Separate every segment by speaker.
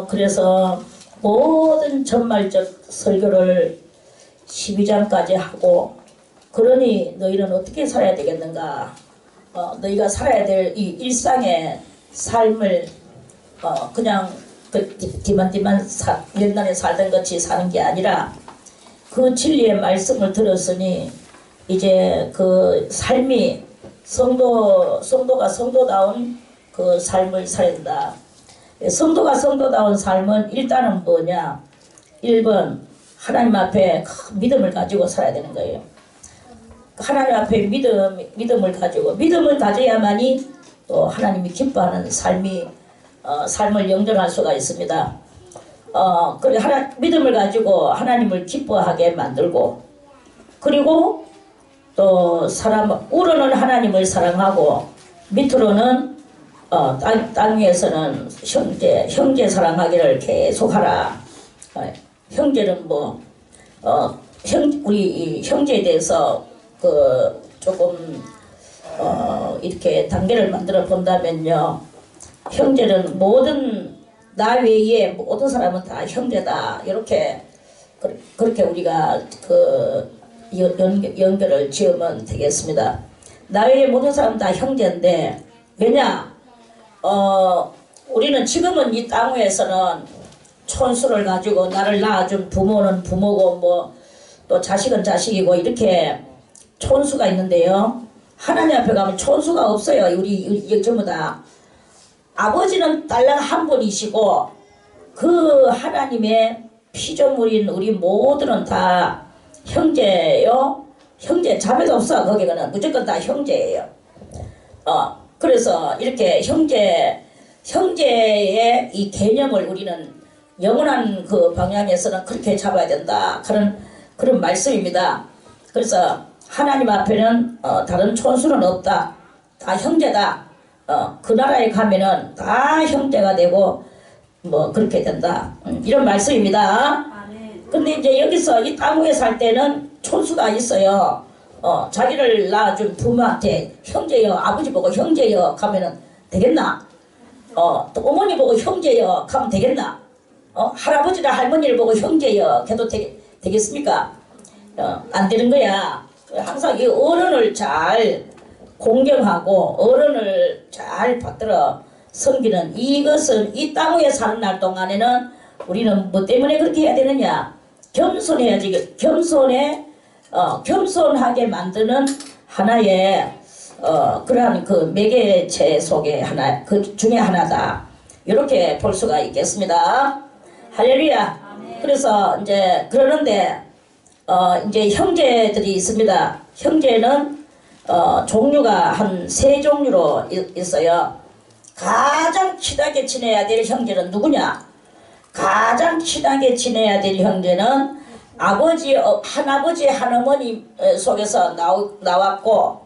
Speaker 1: 그래서 모든 전말적 설교를 12장까지 하고, 그러니 너희는 어떻게 살아야 되겠는가? 너희가 살아야 될 이 일상의 삶을 그냥 디만디만 옛날에 살던 것이 사는 게 아니라 그 진리의 말씀을 들었으니 이제 그 삶이 성도가 성도다운 그 삶을 살아야 된다. 성도가 성도다운 삶은 일단은 뭐냐? 1번 하나님 앞에 믿음을 가지고 살아야 되는 거예요. 하나님 앞에 믿음을 가져야만이 또 하나님이 기뻐하는 삶을 영전할 수가 있습니다. 그래 믿음을 가지고 하나님을 기뻐하게 만들고, 그리고 또 우러는 하나님을 사랑하고, 밑으로는 땅 위에서는 형제 사랑하기를 계속하라. 형제는 우리 형제에 대해서 조금 이렇게 단계를 만들어 본다면요, 형제는 나 외에 모든 사람은 다 형제다, 이렇게 그렇게 우리가 연결을 지으면 되겠습니다. 나 외에 모든 사람은 다 형제인데, 왜냐? 우리는 지금은 이 땅 위에서는 촌수를 가지고 나를 낳아준 부모는 부모고 또 자식은 자식이고 이렇게 촌수가 있는데요, 하나님 앞에 가면 촌수가 없어요. 우리 전부 다 아버지는 딸랑 한 분이시고, 그 하나님의 피조물인 우리 모두는 다 형제예요. 형제, 자매도 없어. 거기는 무조건 다 형제예요. 그래서 이렇게 형제의 이 개념을 우리는 영원한 그 방향에서는 그렇게 잡아야 된다, 그런 말씀입니다. 그래서 하나님 앞에는 다른 촌수는 없다, 다 형제다. 그 나라에 가면은 다 형제가 되고 그렇게 된다, 이런 말씀입니다. 근데 이제 여기서 이 땅 위에 살 때는 촌수가 있어요. 자기를 낳아준 부모한테 형제여, 아버지 보고 형제여 가면은 되겠나? 또 어머니 보고 형제여 가면 되겠나? 할아버지나 할머니를 보고 형제여 해도 되겠습니까? 안 되는 거야. 항상 이 어른을 잘 공경하고 어른을 잘 받들어 섬기는, 이것은 이 땅 위에 사는 날 동안에는 우리는 뭐 때문에 그렇게 해야 되느냐? 겸손해야지. 겸손하게 만드는 하나의 그러한 그 매개체 속에 그 중에 하나다, 이렇게 볼 수가 있겠습니다. 할렐루야. 그래서 이제 그러는데 이제 형제들이 있습니다. 형제는 종류가 한 3종류로 있어요. 가장 친하게 지내야 될 형제는 누구냐? 가장 친하게 지내야 될 형제는 한아버지 한어머니 속에서 나왔고,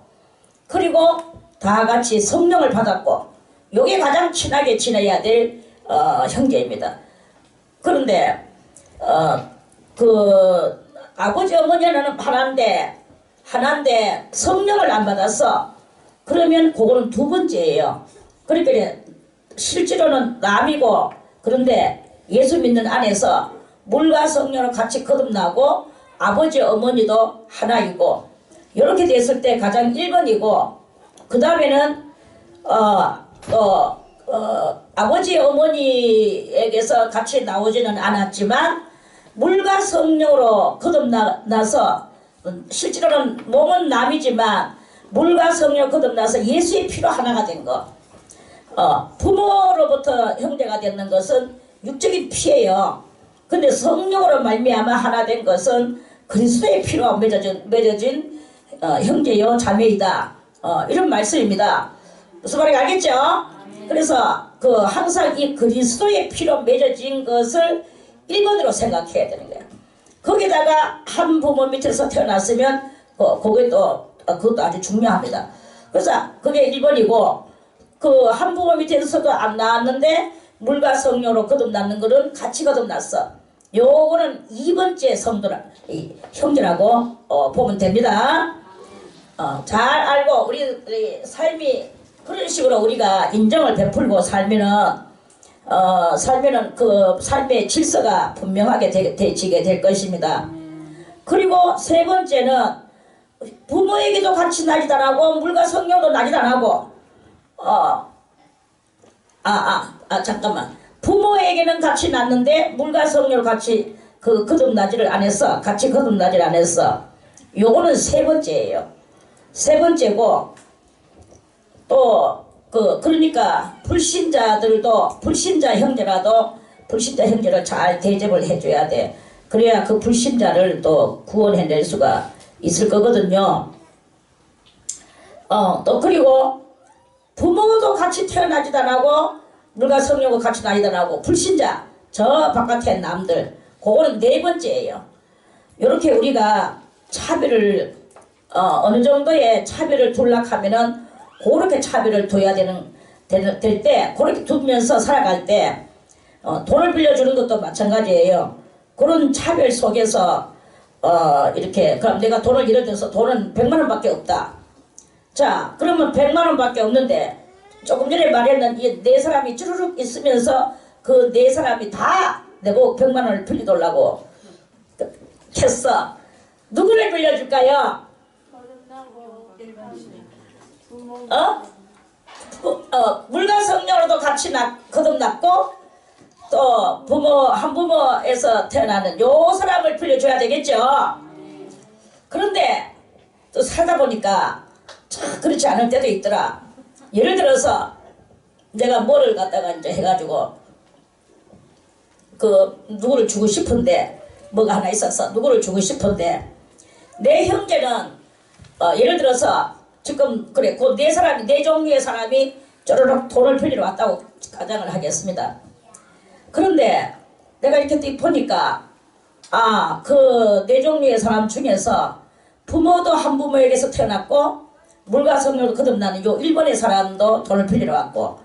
Speaker 1: 그리고 다 같이 성령을 받았고, 요게 가장 친하게 지내야 될 형제입니다. 그런데 그 아버지 어머니는 하나인데 성령을 안 받았어. 그러면 그거는 2번째예요. 그러니까 실제로는 남이고, 그런데 예수 믿는 안에서 물과 성령을 같이 거듭나고 아버지 어머니도 하나이고, 이렇게 됐을 때 가장 1번이고, 그 다음에는 아버지 어머니에게서 같이 나오지는 않았지만 물과 성령으로 거듭나서, 실제로는 몸은 남이지만 물과 성령 거듭나서 예수의 피로 하나가 된 거. 부모로부터 형제가 되는 것은 육적인 피예요. 근데 성령으로 말미암아 하나 된 것은 그리스도의 피로 맺어진 형제요 자매이다, 이런 말씀입니다. 무슨 말인지 알겠죠? 그래서 항상 이 그리스도의 피로 맺어진 것을 1번으로 생각해야 되는 거야. 거기다가 한 부모 밑에서 태어났으면 그것도 아주 중요합니다. 그래서 그게 1번이고, 그 한 부모 밑에서도 안 나왔는데 물과 성령으로 거듭났는 것은 같이 거듭났어. 요거는 2번째 형제라고 보면 됩니다. 잘 알고 우리 삶이 그런 식으로 우리가 인정을 베풀고 살면은 살면은 그 삶의 질서가 분명하게 되지게 될 것입니다. 그리고 세 번째는 부모에게도 같이 나짓 안 하고 물과 성령도 나짓 안 하고 잠깐만. 부모에게는 같이 낳는데 물과 성령을 같이 거듭나지를 안 했어. 같이 거듭나지를 안 했어. 요거는 세 번째예요. 세 번째고 또 그러니까 불신자들도 불신자 형제를 잘 대접을 해줘야 돼. 그래야 그 불신자를 또 구원해낼 수가 있을 거거든요. 또 그리고 부모도 같이 태어나지도 안 하고 물과 성령과 같이 나지도 안 하고 불신자 저 바깥에 남들 그거는 네 번째예요. 이렇게 우리가 차별을 어느 정도의 차별을 둘라 하면은 그렇게 차별을 둬야 될 때 그렇게 두면서 살아갈 때 돈을 빌려주는 것도 마찬가지예요. 그런 차별 속에서 이렇게 그럼 내가 돈을 예를 들어서 돈은 100만 원밖에 없다. 자 그러면 100만 원밖에 없는데 조금 전에 말했는 이 네 사람이 쭈르륵 있으면서 그 네 사람이 다 내고 100만 원을 빌려달라고 했어. 누구를 빌려줄까요? 물과 성령으로도 같이 거듭났고 또 한부모에서 태어나는 요 사람을 빌려줘야 되겠죠. 그런데 또 살다 보니까 참 그렇지 않을 때도 있더라. 예를 들어서 내가 뭐를 갖다가 이제 해가지고 누구를 주고 싶은데 뭐가 하나 있어서 누구를 주고 싶은데 내 형제는 예를 들어서 지금 그래 그 네 사람이 네 종류의 사람이 쪼르륵 돈을 빌리러 왔다고 가정을 하겠습니다. 그런데 내가 이렇게 보니까 그 네 종류의 사람 중에서 부모도 한부모에게서 태어났고 물과 성령으로 거듭나는 요 1번의 사람도 돈을 빌리러 왔고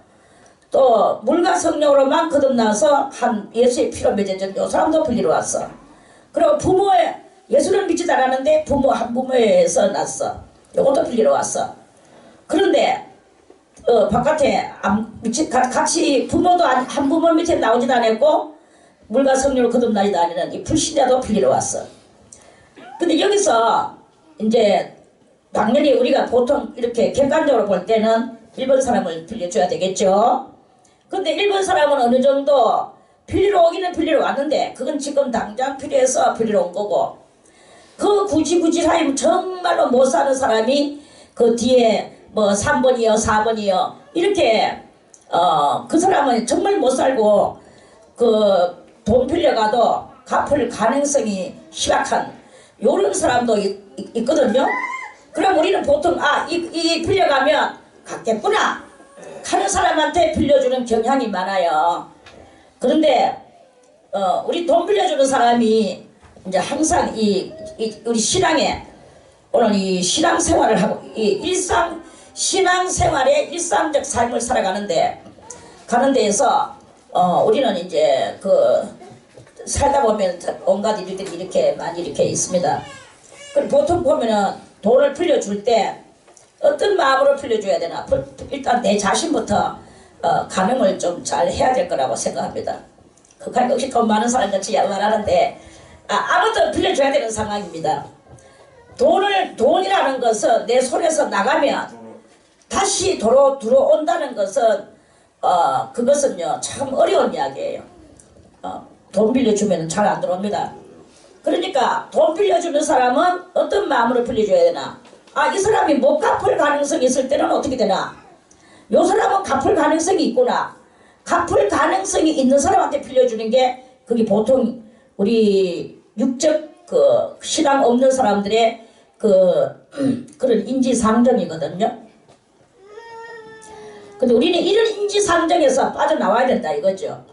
Speaker 1: 또 물과 성령으로만 거듭나서 한 예수의 피로 맺어진 요 사람도 빌리러 왔어. 그리고 예수를 믿지도 않았는데 한부모에서 났어. 요것도 빌리러 왔어. 그런데 바깥에 같이 부모도 한부모 밑에 나오지도 않았고 물과 성령으로 거듭나지도 않는 이 불신자도 빌리러 왔어. 근데 여기서 이제 당연히 우리가 보통 이렇게 객관적으로 볼 때는 1번 사람을 빌려줘야 되겠죠. 근데 1번 사람은 어느 정도 빌리러 오기는 빌리러 왔는데 그건 지금 당장 필요해서 빌리러 온 거고 그 굳이 사람 정말로 못 사는 사람이 그 뒤에 뭐 3번이요 4번이요 이렇게 그 사람은 정말 못 살고 그 돈 빌려가도 갚을 가능성이 희박한 요런 사람도 있거든요. 그럼 우리는 보통 이 빌려가면 갚겠구나 하는 사람한테 빌려주는 경향이 많아요. 그런데 우리 돈 빌려주는 사람이 이제 항상 우리 신앙에 오늘 이 신앙생활을 하고 신앙생활의 일상적 삶을 살아가는 데에서 우리는 이제 살다 보면 온갖 일들이 이렇게 많이 이렇게 있습니다. 그리고 보통 보면은 돈을 빌려줄 때 어떤 마음으로 빌려줘야 되나 일단 내 자신부터 가늠을 좀 잘 해야 될 거라고 생각합니다. 그까지 역시 돈 많은 사람같이 말하는데 아무튼 빌려줘야 되는 상황입니다. 돈이라는 것은 내 손에서 나가면 다시 들어온다는 것은 그것은요 참 어려운 이야기예요. 돈 빌려주면 잘 안 들어옵니다. 그러니까 돈 빌려주는 사람은 어떤 마음으로 빌려줘야 되나? 이 사람이 못 갚을 가능성이 있을 때는 어떻게 되나? 요 사람은 갚을 가능성이 있구나. 갚을 가능성이 있는 사람한테 빌려주는 게 그게 보통 우리 육적 신앙 없는 사람들의 그런 인지상정이거든요. 근데 우리는 이런 인지상정에서 빠져나와야 된다 이거죠.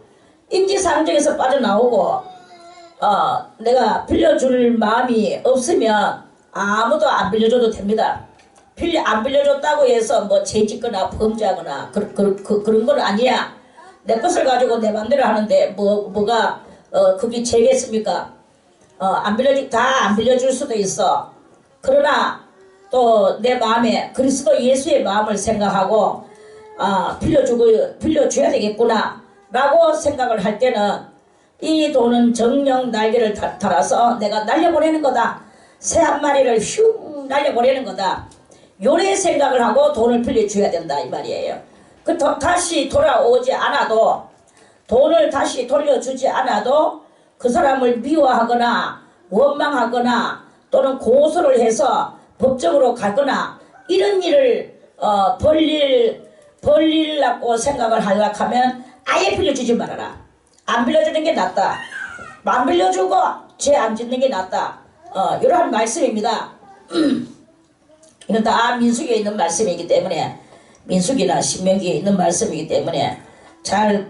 Speaker 1: 인지상정에서 빠져나오고 내가 빌려줄 마음이 없으면 아무도 안 빌려줘도 됩니다. 안 빌려줬다고 해서 뭐 죄짓거나 범죄하거나 그런 건 아니야. 내 것을 가지고 내 맘대로 하는데 뭐가 그게 죄겠습니까? 안 빌려줄 수도 있어. 그러나 또 내 마음에 그리스도 예수의 마음을 생각하고 빌려줘야 되겠구나 라고 생각을 할 때는 이 돈은 정령 날개를 달아서 내가 날려보내는 거다. 새 한 마리를 휙 날려보내는 거다. 요래 생각을 하고 돈을 빌려줘야 된다 이 말이에요. 다시 돌아오지 않아도, 돈을 다시 돌려주지 않아도 그 사람을 미워하거나 원망하거나 또는 고소를 해서 법적으로 가거나 이런 일을 벌리려고 생각을 하려고 하면 아예 빌려주지 말아라. 안 빌려주는 게 낫다. 안 빌려주고 죄 안 짓는 게 낫다. 이러한 말씀입니다. 이건 다 민수기에 있는 말씀이기 때문에, 민수기나 신명기에 있는 말씀이기 때문에 잘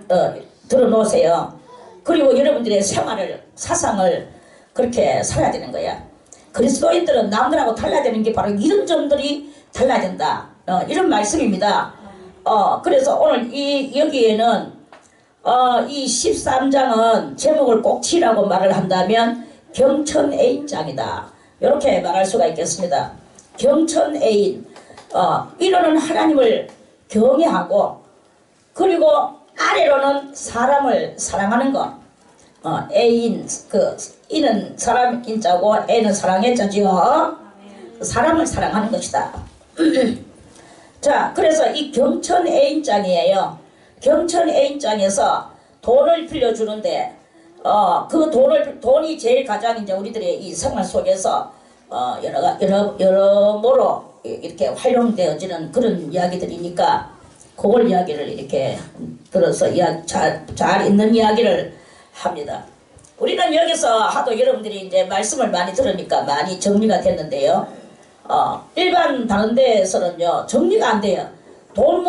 Speaker 1: 들어놓으세요. 그리고 여러분들의 생활을, 사상을 그렇게 살아야 되는 거야. 그리스도인들은 남들하고 달라야 되는 게 바로 이런 점들이 달라야 된다. 이런 말씀입니다. 그래서 오늘 여기에는 이 13장은 제목을 꼭 치라고 말을 한다면 경천애인장이다. 이렇게 말할 수가 있겠습니다. 경천애인, 위로는 하나님을 경외하고, 그리고 아래로는 사람을 사랑하는 것. 애인, 이는 사람 인자고 애는 사랑의 자지요. 사람을 사랑하는 것이다. 자, 그래서 이 경천애인장이에요. 경천애인장에서 돈을 빌려주는데, 돈이 제일 가장 이제 우리들의 이 생활 속에서 여러모로 이렇게 활용되어지는 그런 이야기들이니까 그걸 이야기를 이렇게 들어서 잘 있는 이야기를 합니다. 우리는 여기서 하도 여러분들이 이제 말씀을 많이 들으니까 많이 정리가 됐는데요. 일반 다른 데에서는요 정리가 안 돼요. 돈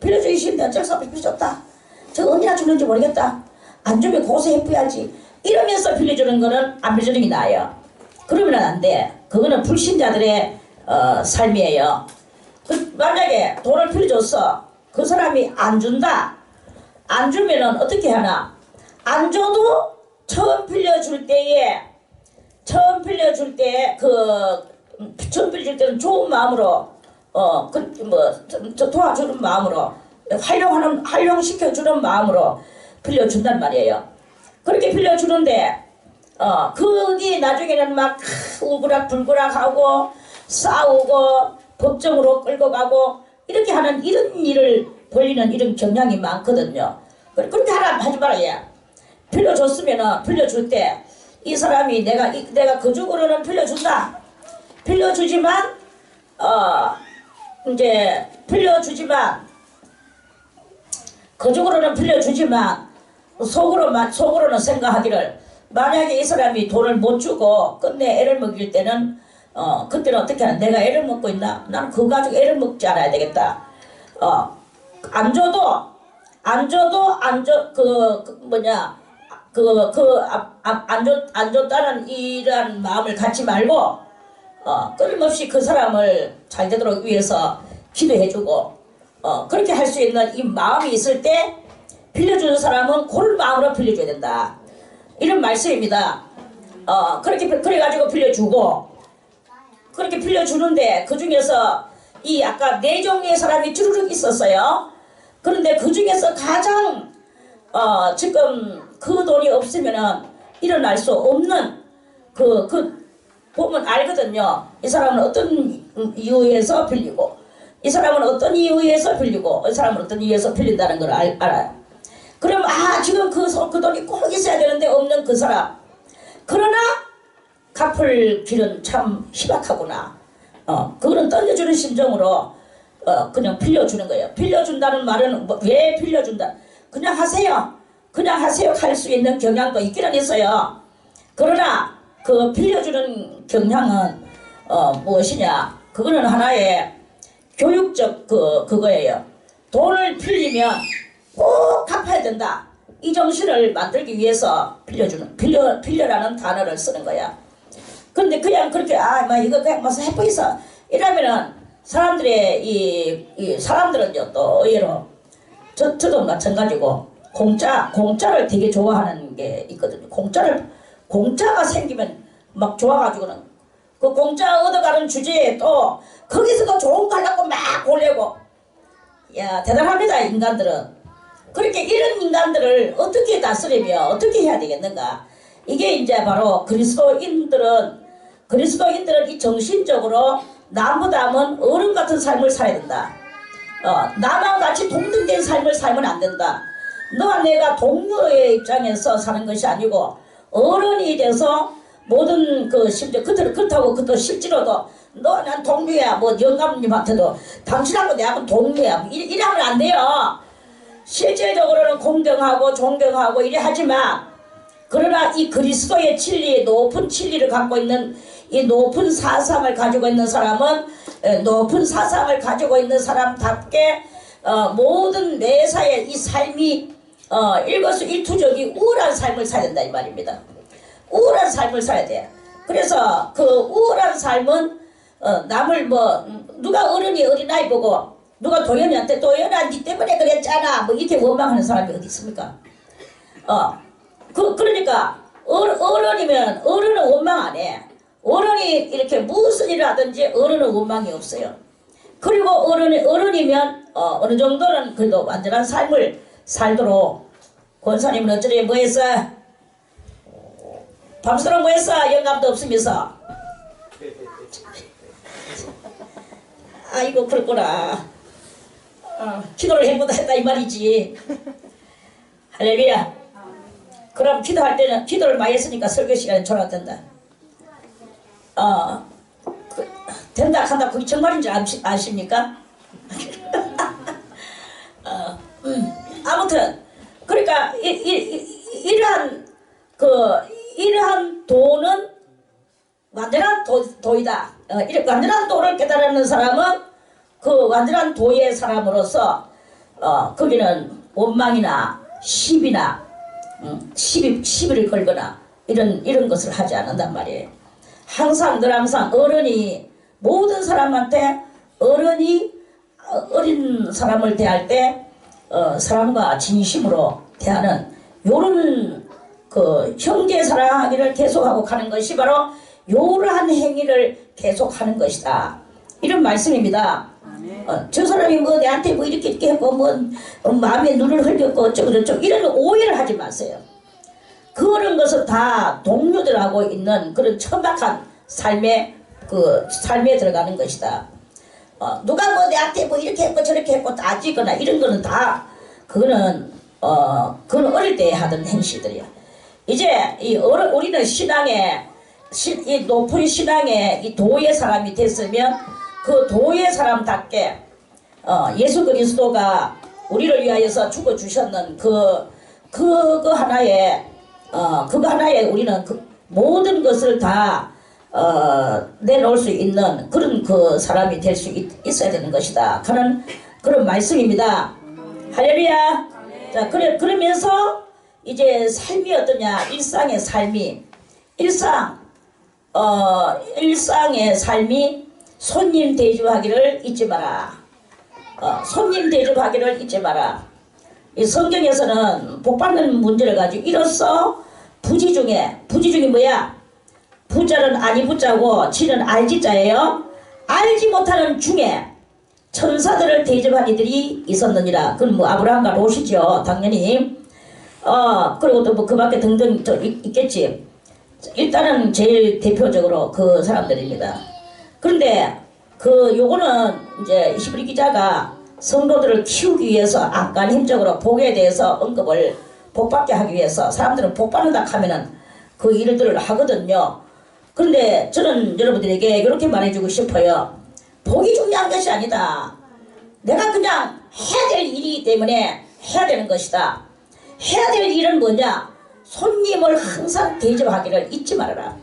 Speaker 1: 빌려주시는데 어쩔 수 없이 빌려줬다. 저 언제나 주는지 모르겠다. 안 주면 고소해줘야지. 이러면서 빌려주는 거는 안 빌려주는 게 나아요. 그러면 안 돼. 그거는 불신자들의 삶이에요. 만약에 돈을 빌려줬어. 그 사람이 안 준다. 안 주면은 어떻게 하나? 안 줘도 처음 빌려줄 때는 좋은 마음으로 도와주는 마음으로 활용시켜주는 마음으로 빌려준단 말이에요. 그렇게 빌려주는데 그게 나중에는 막 우그락불그락하고 싸우고 법정으로 끌고 가고 이렇게 하는 이런 일을 벌리는 이런 경향이 많거든요. 그렇게 하지 말아야. 빌려줄 때 이 사람이 내가 그쪽으로는 빌려준다. 빌려주지만 그쪽으로는 빌려주지만 속으로는 생각하기를, 만약에 이 사람이 돈을 못 주고 끝내 애를 먹일 때는 그때는 어떻게 하나? 내가 애를 먹고 있나? 나는 그거 가지고 애를 먹지 않아야 되겠다. 안 줘도 안 줬다는 이러한 마음을 갖지 말고 끊임없이 그 사람을 잘 되도록 위해서 기도해주고 그렇게 할 수 있는 이 마음이 있을 때 빌려주는 사람은 그런 마음으로 빌려줘야 된다. 이런 말씀입니다. 그래가지고 빌려주고, 그렇게 빌려주는데 그 중에서 이 아까 4종류의 사람이 주르륵 있었어요. 그런데 그 중에서 가장 지금 그 돈이 없으면은 일어날 수 없는 보면 알거든요. 이 사람은 어떤 이유에서 빌리고, 이 사람은 어떤 이유에서 빌리고, 이 사람은 어떤 이유에서 빌린다는 걸 알아요. 그럼 지금 그 돈이 꼭 있어야 되는데 없는 그 사람. 그러나 갚을 길은 참 희박하구나. 그거는 떨려주는 심정으로 그냥 빌려주는 거예요. 빌려준다는 말은 왜 빌려준다? 그냥 하세요. 할 수 있는 경향도 있기는 있어요. 그러나 그 빌려주는 경향은 무엇이냐? 그거는 하나의 교육적 그거예요. 돈을 빌리면 꼭 갚아야 된다. 이 정신을 만들기 위해서 빌려라는 단어를 쓰는 거야. 근데 그냥 그렇게 이거 그냥 해보이서 이러면은 사람들은요 또 의외로 저도 마찬가지고 공짜를 되게 좋아하는 게 있거든요. 공짜가 생기면 막 좋아가지고는 그 공짜 얻어가는 주제에 또 거기서도 좋은 거 하려고 막 보려고. 야, 대단합니다 인간들은. 그렇게 이런 인간들을 어떻게 다스리며 어떻게 해야 되겠는가? 이게 이제 바로 그리스도인들은 이 정신적으로 남보다는 어른 같은 삶을 살아야 된다. 나만 같이 동등된 삶을 살면 안 된다. 너와 내가 동료의 입장에서 사는 것이 아니고 어른이 돼서 모든 심지어 그렇다고 그것도 실제로도 너 난 동료야 뭐 영감님한테도 당신하고 내하고 동료야 이러면 안 돼요. 실질적으로는 공경하고 존경하고 이래 하지만 그러나 이 그리스도의 진리 높은 진리를 갖고 있는 이 높은 사상을 가지고 있는 사람은 높은 사상을 가지고 있는 사람답게 모든 매사의 이 삶이 일거수일투족이 우월한 삶을 살아야 된다 이 말입니다. 우월한 삶을 살아야 돼. 그래서 그 우월한 삶은 남을 누가 어린아이 보고 누가 도연이한테 도연아 니 때문에 그랬잖아 뭐 이렇게 원망하는 사람이 어디 있습니까? 그러니까 어른이면 어른은 원망 안 해. 어른이 이렇게 무슨 일을 하든지 어른은 원망이 없어요. 그리고 어른이면 어느 정도는 그래도 완전한 삶을 살도록. 권사님은 어쩌래 뭐 했어? 밤새도록 뭐 했어? 영감도 없으면서. 아이고 그렇구나. 기도를 해보다 했다 이 말이지. 할렐루야. 그럼 기도할 때는 기도를 많이 했으니까 설교 시간에 졸았단다. 된다 한다 그게 정말인지 아십니까? 아무튼 그러니까 이러한 도는 완전한 도이다. 완전한 도를 깨달는 사람은 그 완전한 도의 사람으로서 거기는 원망이나 시비를 걸거나 이런 것을 하지 않는단 말이에요. 늘 항상 어른이 모든 사람한테 어린 사람을 대할 때 사람과 진심으로 대하는 요런 형제 사랑하기를 계속하고 가는 것이 바로 요러한 행위를 계속하는 것이다. 이런 말씀입니다. 저 사람이 뭐 내한테 뭐 이렇게 했고 마음에 눈을 흘렸고 어쩌고 이런 오해를 하지 마세요. 그런 것은 다 동료들하고 있는 그런 천박한 삶에 들어가는 것이다. 누가 뭐 내한테 뭐 이렇게 했고 저렇게 했고 따지거나 이런 거는 다 그거는 어릴 때 하던 행시들이야. 이제 우리는 이 높은 신앙의 이 도의 사람이 됐으면 그 도의 사람답게 예수 그리스도가 우리를 위하여서 죽어 주셨는 그거 하나에 우리는 모든 것을 다 내놓을 수 있는 그런 사람이 될 수 있어야 되는 것이다. 그런 말씀입니다. 할렐루야. 자, 그러면서 이제 삶이 어떠냐? 일상의 삶이 일상의 삶이 손님 대접하기를 잊지 마라. 손님 대접하기를 잊지 마라. 이 성경에서는 복받는 문제를 가지고 이로써 부지 중에 뭐야? 부자는 아니 부자고 지는 알지자예요. 알지 못하는 중에 천사들을 대접한 이들이 있었느니라. 그건 뭐 아브라함과 롯이죠. 당연히. 그리고 또 뭐 그 밖에 등등 있겠지. 일단은 제일 대표적으로 그 사람들입니다. 그런데 요거는 이제 히브리 기자가 성도들을 키우기 위해서 안간힘적으로 복에 대해서 언급을 복받게 하기 위해서 사람들은 복받는다 하면은 그 일들을 하거든요. 그런데 저는 여러분들에게 이렇게 말해주고 싶어요. 복이 중요한 것이 아니다. 내가 그냥 해야 될 일이기 때문에 해야 되는 것이다. 해야 될 일은 뭐냐? 손님을 항상 대접하기를 잊지 말아라.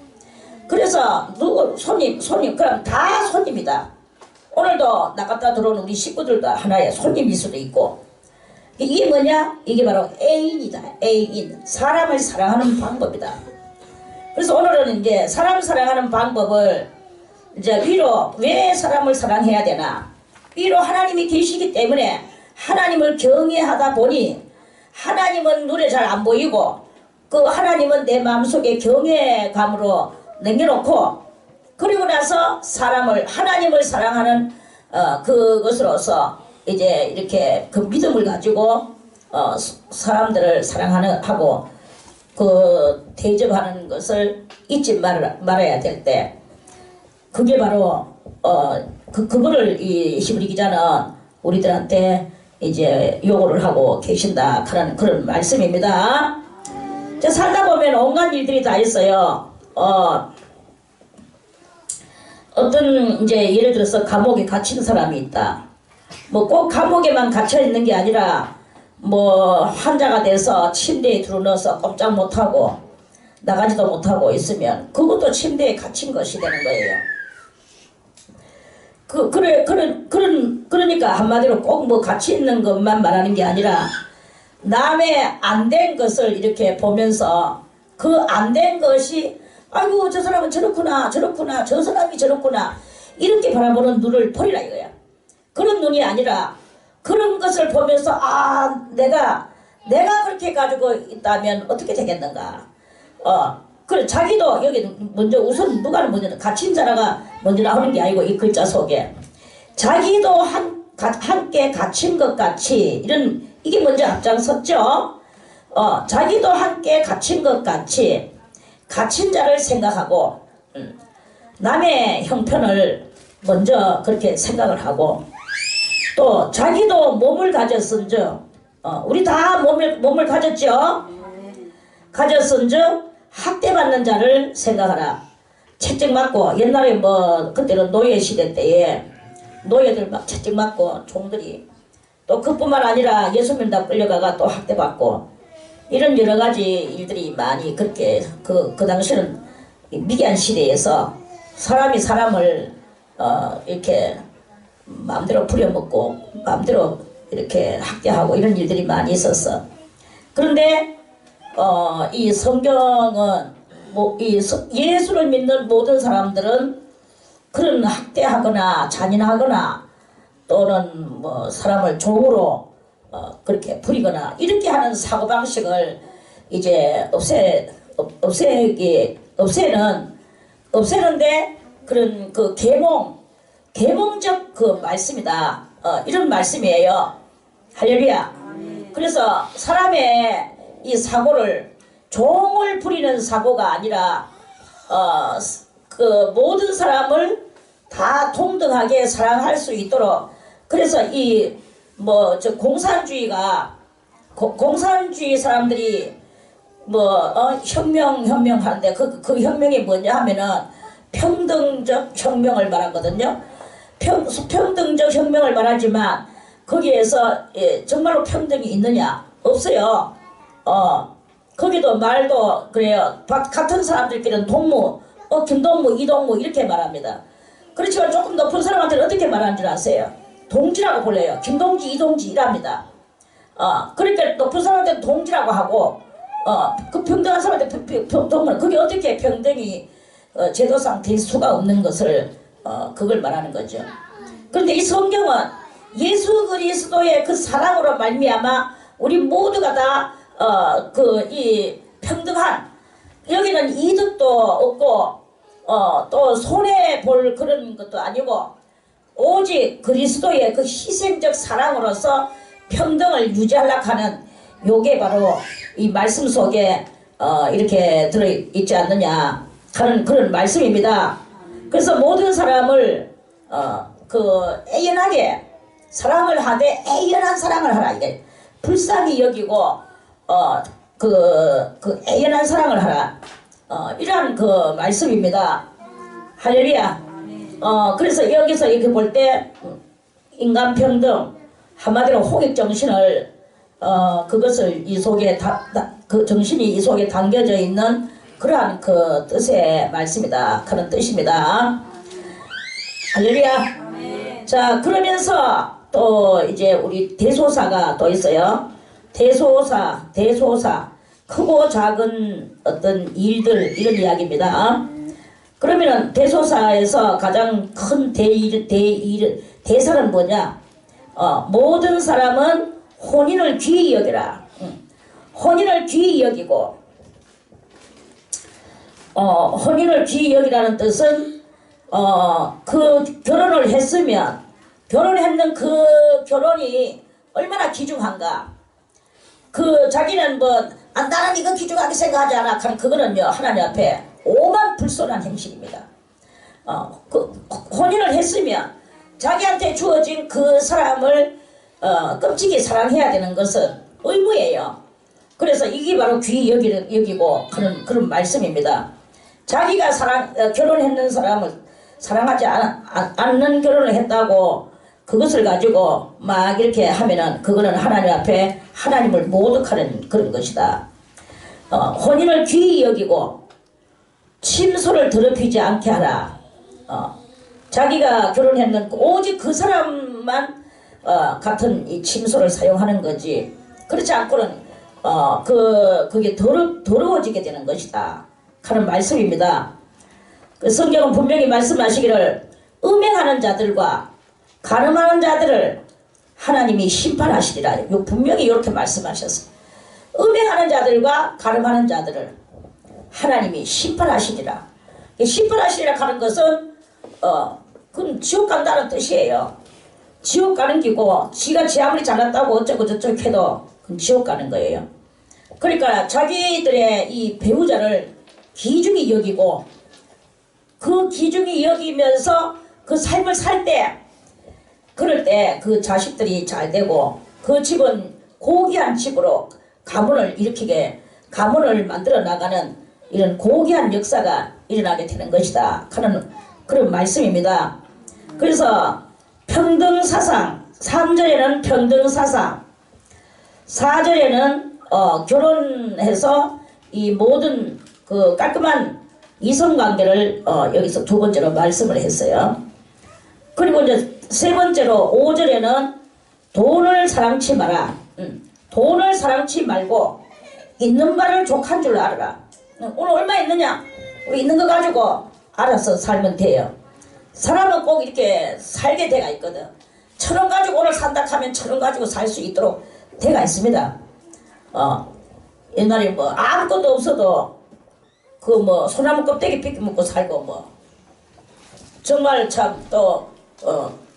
Speaker 1: 그래서 손님 그럼 다 손님이다. 오늘도 나갔다 들어온 우리 식구들도 하나의 손님일 수도 있고. 이게 뭐냐? 이게 바로 애인이다. 애인. 사람을 사랑하는 방법이다. 그래서 오늘은 이제 사람 사랑하는 방법을 이제 왜 사람을 사랑해야 되나? 위로 하나님이 계시기 때문에 하나님을 경외하다 보니 하나님은 눈에 잘 안 보이고 그 하나님은 내 마음속에 경외감으로 남겨놓고 그리고 나서 하나님을 사랑하는 그것으로서 이제 이렇게 그 믿음을 가지고 사람들을 사랑하고 그 대접하는 것을 잊지 말아야 될 때, 그게 바로 그거를 이 히브리 기자는 우리들한테 이제 요구를 하고 계신다 그런 말씀입니다. 자, 살다 보면 온갖 일들이 다 있어요. 어떤 이제 예를 들어서 감옥에 갇힌 사람이 있다. 뭐 꼭 감옥에만 갇혀 있는 게 아니라 뭐 환자가 돼서 침대에 들어넣어서 꼼짝 못하고 나가지도 못하고 있으면 그것도 침대에 갇힌 것이 되는 거예요. 그러니까 한마디로 꼭 뭐 갇혀 있는 것만 말하는 게 아니라 남의 안 된 것을 이렇게 보면서 그 안 된 것이 아이고 저 사람은 저렇구나 저 사람이 저렇구나 이렇게 바라보는 눈을 버리라 이거야. 그런 눈이 아니라 그런 것을 보면서 내가 그렇게 가지고 있다면 어떻게 되겠는가. 그래 자기도 여기 먼저 우선 누가 먼저 갇힌 자라가 먼저 나오는 게 아니고 이 글자 속에 자기도 함께 갇힌 것 같이 이게 먼저 앞장섰죠. 자기도 함께 갇힌 것 같이 갇힌 자를 생각하고 남의 형편을 먼저 그렇게 생각을 하고 또 자기도 몸을 가졌은즉 우리 다 몸을 가졌죠. 가졌은즉 학대받는 자를 생각하라. 채찍맞고 옛날에 뭐 그때는 노예 시대 때에 노예들 막 채찍맞고 종들이 또 그뿐만 아니라 예수 믿다 끌려가가 또 학대받고 이런 여러 가지 일들이 많이 그렇게 그 당시는 미개한 시대에서 사람이 사람을 이렇게 마음대로 부려먹고 마음대로 이렇게 학대하고 이런 일들이 많이 있었어. 그런데 이 성경은 예수를 믿는 모든 사람들은 그런 학대하거나 잔인하거나 또는 뭐 사람을 종으로 그렇게 부리거나 이렇게 하는 사고방식을 이제 없애는데 그런 그 계몽적 그 말씀이다. 이런 말씀이에요. 할렐루야. 그래서 사람의 이 사고를 종을 부리는 사고가 아니라 그 모든 사람을 다 동등하게 사랑할 수 있도록 그래서 이 뭐 저 공산주의가 공산주의 사람들이 뭐 혁명 하는데 그 혁명이 뭐냐 하면은 평등적 혁명을 말하거든요. 평등적 혁명을 말하지만 거기에서 정말로 평등이 있느냐? 없어요. 거기도 말도 그래요. 같은 사람들끼리는 동무, 김동무, 이동무 이렇게 말합니다. 그렇지만 조금 높은 사람한테는 어떻게 말하는 줄 아세요? 동지라고 불러요. 김동지, 이동지 이랍니다. 그러니까 높은 사람한테는 동지라고 하고 그 평등한 사람한테 동무 그게 어떻게 평등이 제도상 될 수가 없는 것을 그걸 말하는 거죠. 그런데 이 성경은 예수 그리스도의 그 사랑으로 말미암아 우리 모두가 다 이 평등한 여기는 이득도 없고 또 손해 볼 그런 것도 아니고 오직 그리스도의 그 희생적 사랑으로서 평등을 유지하려고 하는 요게 바로 이 말씀 속에 이렇게 들어있지 않느냐 하는 그런 말씀입니다. 그래서 모든 사람을 애연하게 사랑을 하되 애연한 사랑을 하라. 이게 불쌍히 여기고 그 애연한 사랑을 하라. 이러한 그 말씀입니다. 할렐루야. 그래서 여기서 이렇게 볼 때 인간평등 한마디로 홍익정신을 그것을 이 속에 그 정신이 이 속에 담겨져 있는 그러한 그 뜻의 말씀이다. 그런 뜻입니다. 할렐루야. 자, 그러면서 또 이제 우리 대소사가 또 있어요. 대소사 크고 작은 어떤 일들 이런 이야기입니다. 그러면은 대소사에서 가장 큰 대사는 뭐냐? 모든 사람은 혼인을 귀히 여기라. 혼인을 귀히 여기고 혼인을 귀히 여기라는 뜻은 그 결혼을 했으면 결혼했는 그 결혼이 얼마나 귀중한가. 그 자기는 뭐 나는 이거 귀중하게 생각하지 않아. 그거는요 하나님 앞에 오만 불손한 행실입니다. 그 혼인을 했으면 자기한테 주어진 그 사람을 끔찍이 사랑해야 되는 것은 의무예요. 그래서 이게 바로 귀히 여기고 그런 말씀입니다. 자기가 결혼했는 사람을 사랑하지 않는 결혼을 했다고 그것을 가지고 막 이렇게 하면은 그거는 하나님 앞에 하나님을 모독하는 그런 것이다. 혼인을 귀히 여기고 침소를 더럽히지 않게 하라. 자기가 결혼했는 오직 그 사람만 같은 이 침소를 사용하는 거지. 그렇지 않고는 그게 더러워지게 되는 것이다 하는 말씀입니다. 그 성경은 분명히 말씀하시기를 음행하는 자들과 간음하는 자들을 하나님이 심판하시리라. 분명히 이렇게 말씀하셨어요. 음행하는 자들과 간음하는 자들을 하나님이 심판하시리라. 심판하시리라 하는 것은 그건 지옥 간다는 뜻이에요. 지옥 가는 기고 지가 지 아무리 잘났다고 어쩌고 저쩌고 해도 그건 지옥 가는 거예요. 그러니까 자기들의 이 배우자를 귀중히 여기고 그 귀중히 여기면서 그 삶을 살 때 그럴 때 그 자식들이 잘 되고 그 집은 고귀한 집으로 가문을 일으키게 가문을 만들어 나가는 이런 고귀한 역사가 일어나게 되는 것이다 하는 그런 말씀입니다. 그래서 평등사상 3절에는 평등사상 4절에는 결혼해서 이 모든 그 깔끔한 이성관계를 여기서 두 번째로 말씀을 했어요. 그리고 이제 세 번째로 5절에는 돈을 사랑치 마라. 돈을 사랑치 말고 있는 바를 족한 줄 알아라. 오늘 얼마 있느냐? 우리 있는 거 가지고 알아서 살면 돼요. 사람은 꼭 이렇게 살게 돼가 있거든. 1,000원 가지고 오늘 산다 하면 1,000원 가지고 살 수 있도록 돼가 있습니다. 옛날에 뭐 아무것도 없어도 그 뭐 소나무 껍데기 삐끼 먹고 살고 뭐 정말 참 또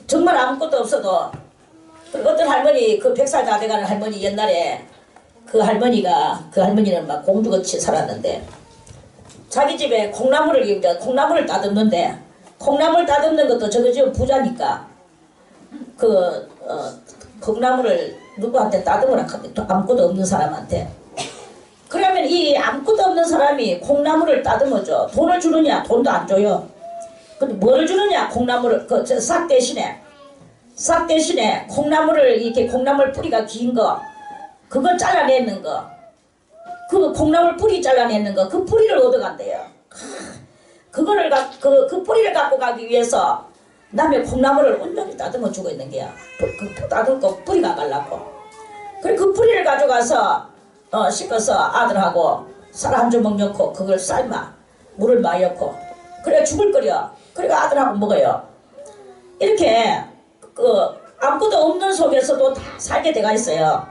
Speaker 1: 정말 아무것도 없어도 어떤 할머니 그 100살 다 돼가는 할머니 옛날에 그 할머니는 막 공주같이 살았는데 자기 집에 콩나물을 따듬는데 콩나물 따듬는 것도 저거 지금 부자니까 콩나물을 누구한테 따듬으라 하는데 또 아무것도 없는 사람한테 그러면 이 아무것도 없는 사람이 콩나물을 따듬어줘. 돈을 주느냐? 돈도 안 줘요. 근데 뭐를 주느냐? 콩나물을 싹 대신에 콩나물을 이렇게 콩나물 뿌리가 긴 거 그거 잘라내는 거 그 콩나물 뿌리 잘라내는 거 그 뿌리를 얻어간대요. 그거를 그 뿌리를 갖고 가기 위해서 남의 콩나물을 온전히 따듬어 주고 있는 게야. 따듬고 뿌리가 갈라고. 그리고 그 뿌리를 가져가서 씻어서 아들하고 쌀 한 주먹 넣고 그걸 삶아 물을 많이 넣고 그래 죽을 끓여. 그리고 아들하고 먹어요. 이렇게 아무것도 없는 속에서도 다 살게 돼가 있어요.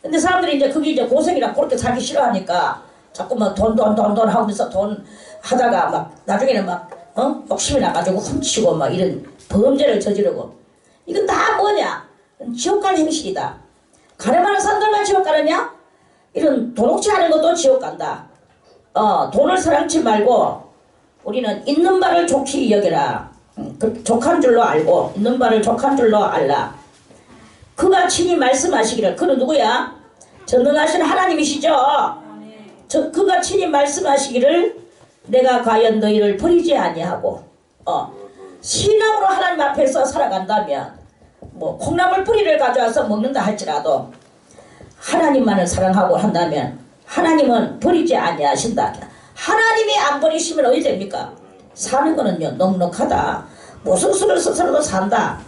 Speaker 1: 근데 사람들이 이제 그게 이제 고생이라 그렇게 살기 싫어하니까 자꾸만 돈 하면서 돈 하다가 막 나중에는 막 욕심이 나가지고 훔치고 막 이런 범죄를 저지르고 이건 다 뭐냐? 지옥 갈 행실이다. 가늠하는 사람들만 지옥 가느냐? 이런 도둑질 하는 것도 지옥 간다. 돈을 사랑치 말고 우리는 있는 바를 좋게 여겨라. 족한 줄로 알고 있는 바를 족한 줄로 알라. 그가 친히 말씀하시기를 그는 누구야? 전능하신 하나님이시죠. 그가 친히 말씀하시기를 내가 과연 너희를 버리지 아니하고 신앙으로 하나님 앞에서 살아간다면 뭐 콩나물 뿌리를 가져와서 먹는다 할지라도 하나님만을 사랑하고 한다면 하나님은 버리지 아니하신다. 하나님이 안 버리시면 어디 됩니까? 사는 거는요 넉넉하다. 무슨 수를 써서라도 산다.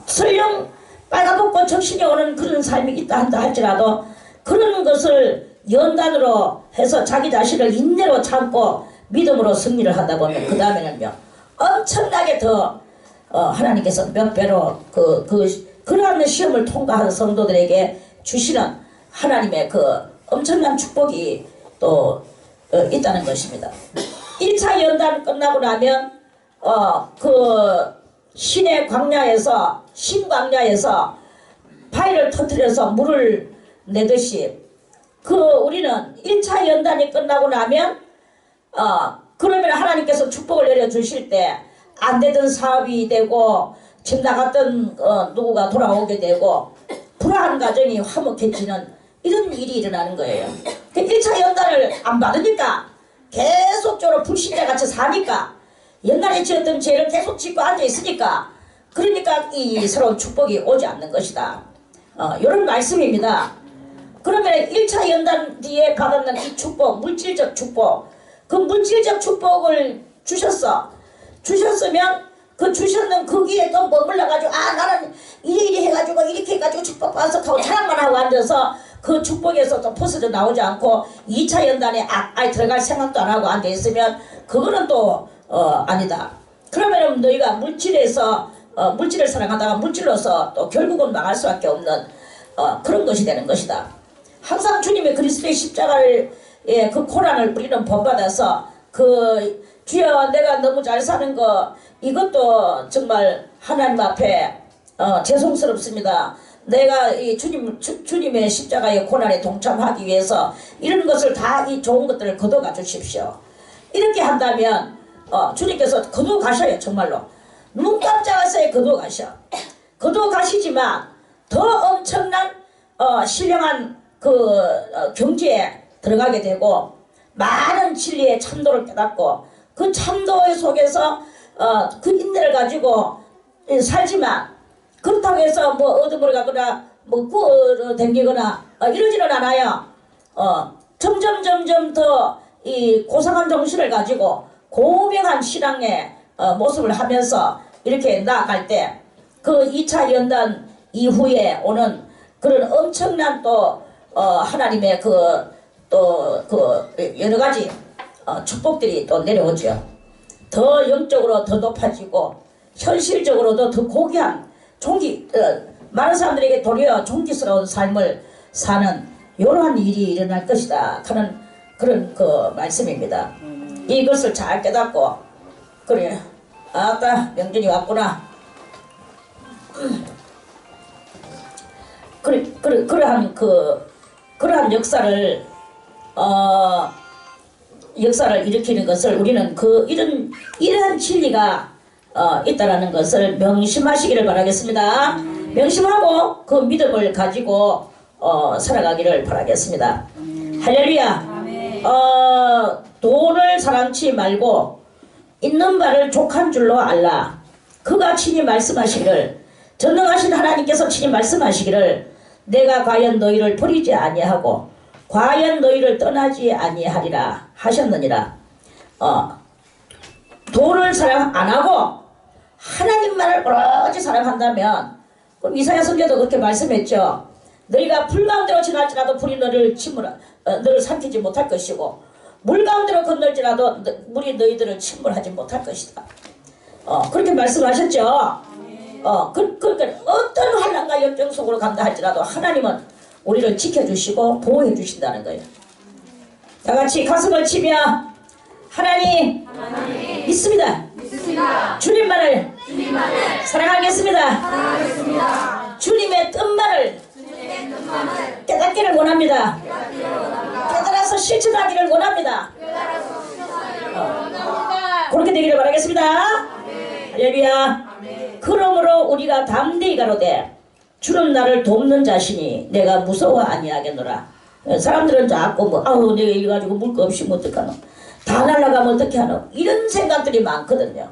Speaker 1: 설령 빨가벗고 정신이 오는 그런 삶이 있다 한다 할지라도 그런 것을 연단으로 해서 자기 자신을 인내로 참고 믿음으로 승리를 하다 보면 그 다음에는요 엄청나게 더 하나님께서 몇 배로 그러한 시험을 통과한 성도들에게 주시는 하나님의 그 엄청난 축복이 또 있다는 것입니다. 1차 연단 끝나고 나면 신광야에서 바위를 터뜨려서 물을 내듯이 우리는 1차 연단이 끝나고 나면 그러면 하나님께서 축복을 내려주실 때 안 되던 사업이 되고 집 나갔던 누구가 돌아오게 되고 불안한 가정이 화목해지는 이런 일이 일어나는 거예요. 1차 연단을 안 받으니까 계속적으로 불신자같이 사니까 옛날에 지었던 죄를 계속 짓고 앉아있으니까 그러니까 이 새로운 축복이 오지 않는 것이다. 이런 말씀입니다. 그러면 1차 연단 뒤에 받았는 이 축복, 물질적 축복, 그 물질적 축복을 주셨으면 그 주셨는 거기에 또 머물러가지고 나는 이리 해가지고 이렇게 해가지고 축복받아서 하고 자랑만 하고 앉아서 그 축복에서 또 벗어져 나오지 않고 2차 연단에 아예 들어갈 생각도 안 하고 앉아있으면 그거는 또 아니다. 그러면 너희가 물질을 사랑하다가 물질로서 또 결국은 망할 수밖에 없는 그런 것이 되는 것이다. 항상 주님의 그리스도의 십자가를 그 고난을 우리는 본받아서 주여 내가 너무 잘 사는 거 이것도 정말 하나님 앞에 죄송스럽습니다. 내가 이 주님의 십자가의 고난에 동참하기 위해서 이런 것을 다 이 좋은 것들을 거둬가 주십시오. 이렇게 한다면 주님께서 거둬 가셔요. 정말로 눈 깜짝할 거둬 가셔. 거둬 가시지만 더 엄청난 신령한 경지에 들어가게 되고 많은 진리의 참도를 깨닫고 그 참도 속에서 그 인내를 가지고 살지만 그렇다고 해서 뭐 어둠으로 가거나 뭐 구어 댕기거나 이러지는 않아요. 점점 더 이 고상한 정신을 가지고 고명한 신앙의 모습을 하면서 이렇게 나아갈 때 그 2차 연단 이후에 오는 그런 엄청난 또 하나님의 여러 가지 축복들이 또 내려오죠. 더 영적으로 더 높아지고 현실적으로도 더 고귀한 많은 사람들에게 도리어 존귀스러운 삶을 사는 이러한 일이 일어날 것이다 하는 그런 말씀입니다. 이것을 잘 깨닫고 그래 아까 명준이 왔구나. 그러한 역사를 일으키는 것을 우리는 이러한 진리가 있다라는 것을 명심하시기를 바라겠습니다. 명심하고 그 믿음을 가지고 살아가기를 바라겠습니다. 할렐루야. 돈을 사랑치 말고 있는 바를 족한 줄로 알라. 그가 친히 말씀하시기를 전능하신 하나님께서 친히 말씀하시기를 내가 과연 너희를 버리지 아니하고 과연 너희를 떠나지 아니하리라 하셨느니라. 돈을 사랑 안하고 하나님만을 오로지 사랑한다면 그럼 이사야 선지자도 그렇게 말씀했죠. 너희가 불 가운데로 지날지라도 불이 너를 삼키지 못할 것이고 물 가운데로 건널지라도 물이 너희들을 침몰하지 못할 것이다. 그렇게 말씀하셨죠. 그러니까 어떤 환난과 역경 속으로 간다 할지라도 하나님은 우리를 지켜주시고 보호해 주신다는 거예요. 다같이 가슴을 치며 하나님 믿습니다. 주님만을 사랑하겠습니다. 주님의 뜻만을 깨닫기를 원합니다. 깨달아서 실천하기를 원합니다. 그렇게 되기를 바라겠습니다. 할렐루야. 그러므로 우리가 담대히 가로되 주는 나를 돕는 자신이 내가 무서워 아니하겠노라. 사람들은 자꾸 내가 이거 가지고 물 거 없이 어떡하노, 다 날아가면 어떻게 하노, 이런 생각들이 많거든요.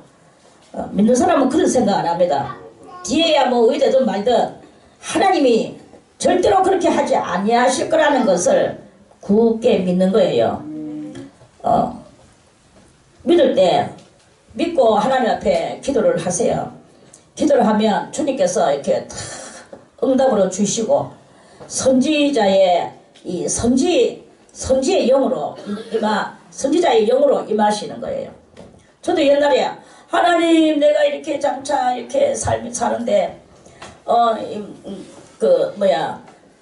Speaker 1: 믿는 사람은 그런 생각 안 합니다. 뒤에야 의되든 말든 하나님이 절대로 그렇게 하지 아니하실 거라는 것을 굳게 믿는 거예요. 믿을 때 믿고 하나님 앞에 기도를 하세요. 기도를 하면 주님께서 이렇게 응답으로 주시고 선지자의 선지의 영으로 선지자의 영으로 임하시는 거예요. 저도 옛날에 하나님 내가 이렇게 장차 이렇게 사는데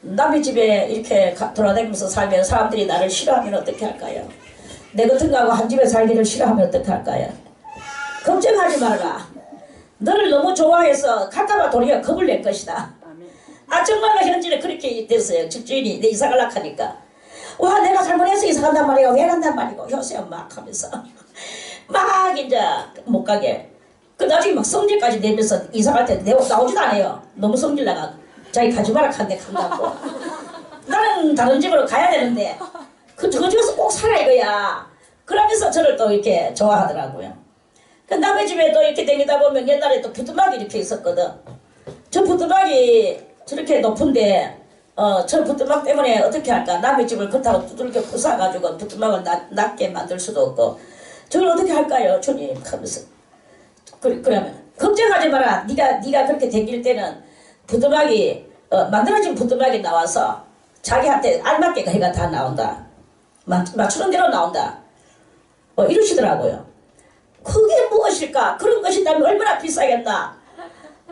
Speaker 1: 남의 집에 이렇게 돌아다니면서 살면 사람들이 나를 싫어하면 어떻게 할까요? 내 같은 거하고 한 집에 살기를 싫어하면 어떻게 할까요? 걱정하지 말라. 너를 너무 좋아해서 갈까봐 도리어 겁을 낼 것이다. 아 정말로 현진에 그렇게 됐어요. 집주인이 내 이사 가려고 하니까 와 내가 잘못해서 이사 간단 말이야 왜 간단 말이고 효세요 막 하면서 막 이제 못 가게 그 나중에 막 성질까지 내면서 이사 갈 때 나오지도 않아요. 너무 성질 나가 자기 가지 마라 한데 간다고 나는 다른 집으로 가야 되는데 저 집에서 꼭 살아 이거야. 그러면서 저를 또 이렇게 좋아하더라고요. 그 남의 집에 또 이렇게 다니다 보면 옛날에 또 부뚜막이 이렇게 있었거든. 저 부뚜막이 저렇게 높은데 저 부뚜막 때문에 어떻게 할까? 남의 집을 그렇다고 두들겨 부숴가지고 부뚜막을 낮게 만들 수도 없고 저걸 어떻게 할까요? 주님 하면서 그러면 걱정하지 마라. 네가 그렇게 댕길 때는 부뚜막이 만들어진 부뚜막이 나와서 자기한테 알맞게 해가 다 나온다. 맞추는 대로 나온다. 이러시더라고요. 그게 무엇일까? 그런 것이 나면 얼마나 비싸겠나?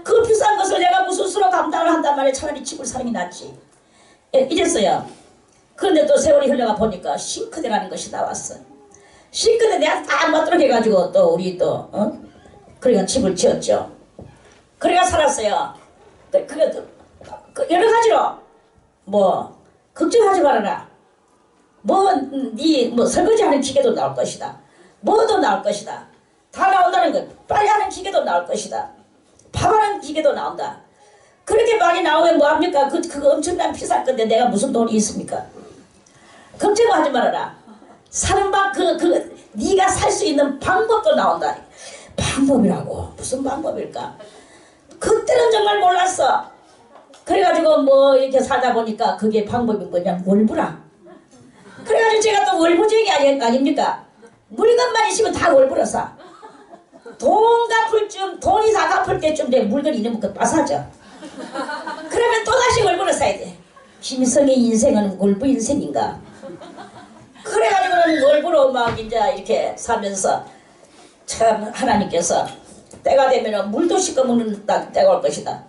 Speaker 1: 그 비싼 것을 내가 무슨 수로 감당을 한단 말이야. 차라리 집을 사는 게 낫지. 이랬어요. 그런데 또 세월이 흘러가 보니까 싱크대라는 것이 나왔어. 싱크대 내가 딱 맞도록 해가지고 또 우리 또 그러니까 집을 지었죠. 그래가 살았어요. 그래도 여러 가지로 뭐 걱정하지 말아라. 네 설거지하는 기계도 나올 것이다. 뭐도 나올 것이다. 다 나온다는 것. 빨래하는 기계도 나올 것이다. 밥하는 기계도 나온다. 그렇게 많이 나오면 뭐합니까? 그거 엄청난 비쌀 건데 내가 무슨 돈이 있습니까? 걱정하지 말아라. 사는 네가 살 수 있는 방법도 나온다. 방법이라고 무슨 방법일까? 그때는 정말 몰랐어. 그래가지고 뭐 이렇게 살다 보니까 그게 방법이 뭐냐 월부라. 그래가지고 제가 또 월부쟁이 아닙니까? 물건만 있으면 다 월부러 사. 돈이 다 갚을 때쯤 돼 물건이 이러면 그 빠사져. 그러면 또다시 월부러 사야 돼. 김성의 인생은 월부 인생인가? 그래가지고는 월부로 막 이제 이렇게 살면서 참 하나님께서 때가 되면 물도 씻어 먹는 때가 올 것이다.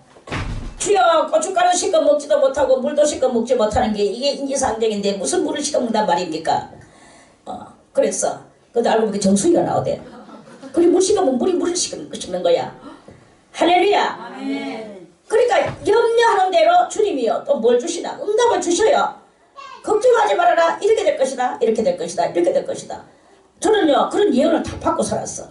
Speaker 1: 주여 고춧가루 씻어 먹지도 못하고 물도 씻어 먹지 못하는 게 이게 인지상정인데 무슨 물을 씻어 먹는단 말입니까? 그랬어. 그것도 알고 보니까 정수기가 나오대. 그리고 물 씻으면 물을 씻는 거야. 할렐루야. 아멘. 그러니까 염려하는 대로 주님이요 또 뭘 주시나 응답을 주셔요. 걱정하지 말아라. 이렇게 될 것이다. 이렇게 될 것이다. 이렇게 될 것이다. 저는요 그런 예언을 다 받고 살았어.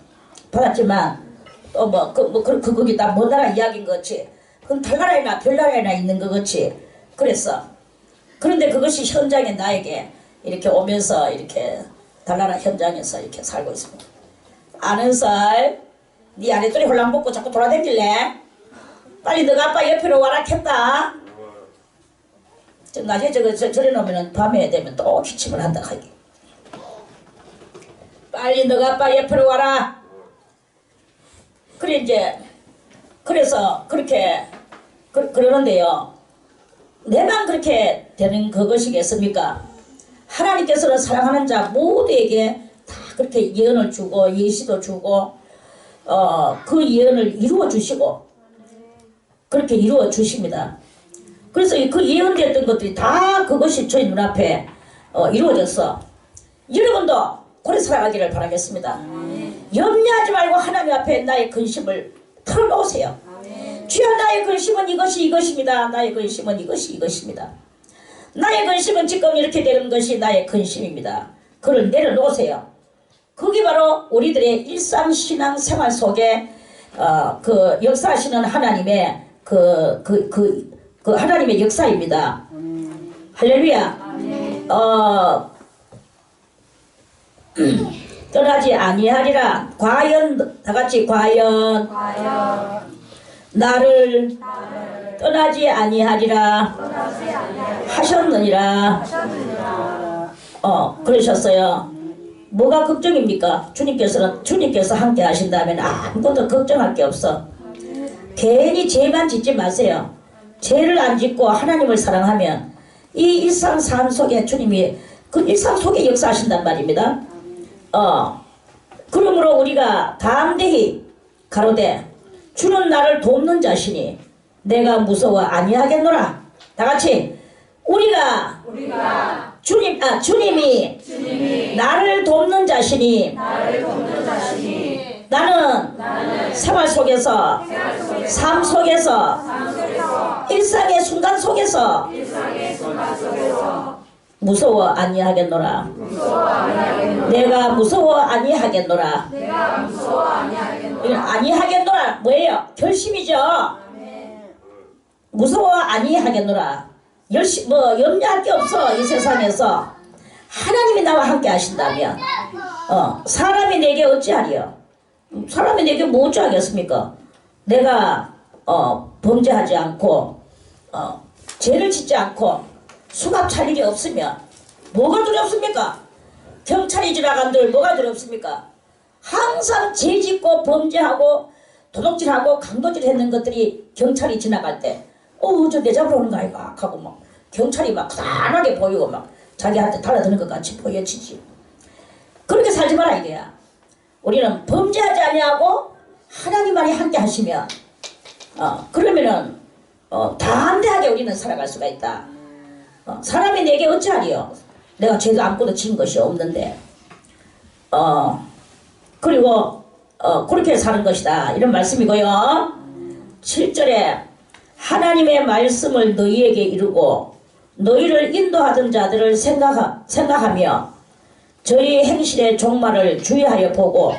Speaker 1: 받았지만 또 거기 다 먼 나라 이야기인 것 같이 그건 달나라에나 별나라에나 있는 것 같이 그랬어. 그런데 그것이 현장에 나에게 이렇게 오면서 이렇게 달나라 현장에서 이렇게 살고 있습니다. 아는 살, 네 아랫돌이 홀랑 벗고 자꾸 돌아다닐래? 빨리 너가 아빠 옆으로 와라 했다. 나중에 저래 놓으면 밤에 되면 또 기침을 한다 하기. 빨리 너가 아빠 옆으로 와라. 그래 이제 그래서 그렇게 그러는데요. 내만 그렇게 되는 그것이겠습니까? 하나님께서는 사랑하는 자 모두에게 다 그렇게 예언을 주고 예시도 주고 그 예언을 이루어 주시고 그렇게 이루어 주십니다. 그래서 그 예언됐던 것들이 다 그것이 저희 눈앞에 이루어졌어. 여러분도 오래 살아가기를 바라겠습니다. 염려하지 말고 하나님 앞에 나의 근심을 털어놓으세요. 주여 나의 근심은 이것입니다. 나의 근심은 이것입니다. 나의 근심은 지금 이렇게 되는 것이 나의 근심입니다. 그걸 내려놓으세요. 그게 바로 우리들의 일상신앙생활 속에 그 역사하시는 하나님의 그 하나님의 역사입니다. 할렐루야. 떠나지 아니하리라. 과연 다같이 과연 나를 떠나지 아니하리라 하셨느니라. 그러셨어요. 뭐가 걱정입니까? 주님께서 함께 하신다면 아무것도 걱정할 게 없어. 괜히 죄만 짓지 마세요. 죄를 안 짓고 하나님을 사랑하면 이 일상 삶 속에 주님이 그 일상 속에 역사하신단 말입니다. 그러므로 우리가 담대히 가로되 주는 나를 돕는 자시니 내가 무서워 아니하겠노라. 다같이 우리가 주님이 나를 돕는 자시니 나는 생활 속에서 삶 속에서 일상의 순간 속에서 무서워 아니하겠노라. 내가 무서워 아니하겠노라. 아니하겠노라 뭐예요? 결심이죠. 무서워 아니하겠노라. 염려할 게 없어. 이 세상에서 하나님이 나와 함께 하신다면 사람이 내게 어찌하리요? 사람이 내게 뭐 어찌하겠습니까? 내가 범죄하지 않고 죄를 짓지 않고 수갑 찰 일이 없으면 뭐가 두렵습니까? 경찰이 지나간들 뭐가 두렵습니까? 항상 죄 짓고 범죄하고 도둑질하고 강도질 했는 것들이 경찰이 지나갈 때 저 내 잡으러 오는 거 아이가 하고 막 경찰이 막 환하게 보이고 막 자기한테 달라드는 것 같이 보여지지. 그렇게 살지 마라 이거야. 우리는 범죄하지 아니하고 하나님만이 함께 하시면 그러면은 담대하게 우리는 살아갈 수가 있다. 사람이 내게 어찌하리요? 내가 죄도 아무것도 지은 것이 없는데 그리고 그렇게 사는 것이다 이런 말씀이고요. 7절에 하나님의 말씀을 너희에게 이루고 너희를 인도하던 자들을 생각하며 저희 행실의 종말을 주의하여 보고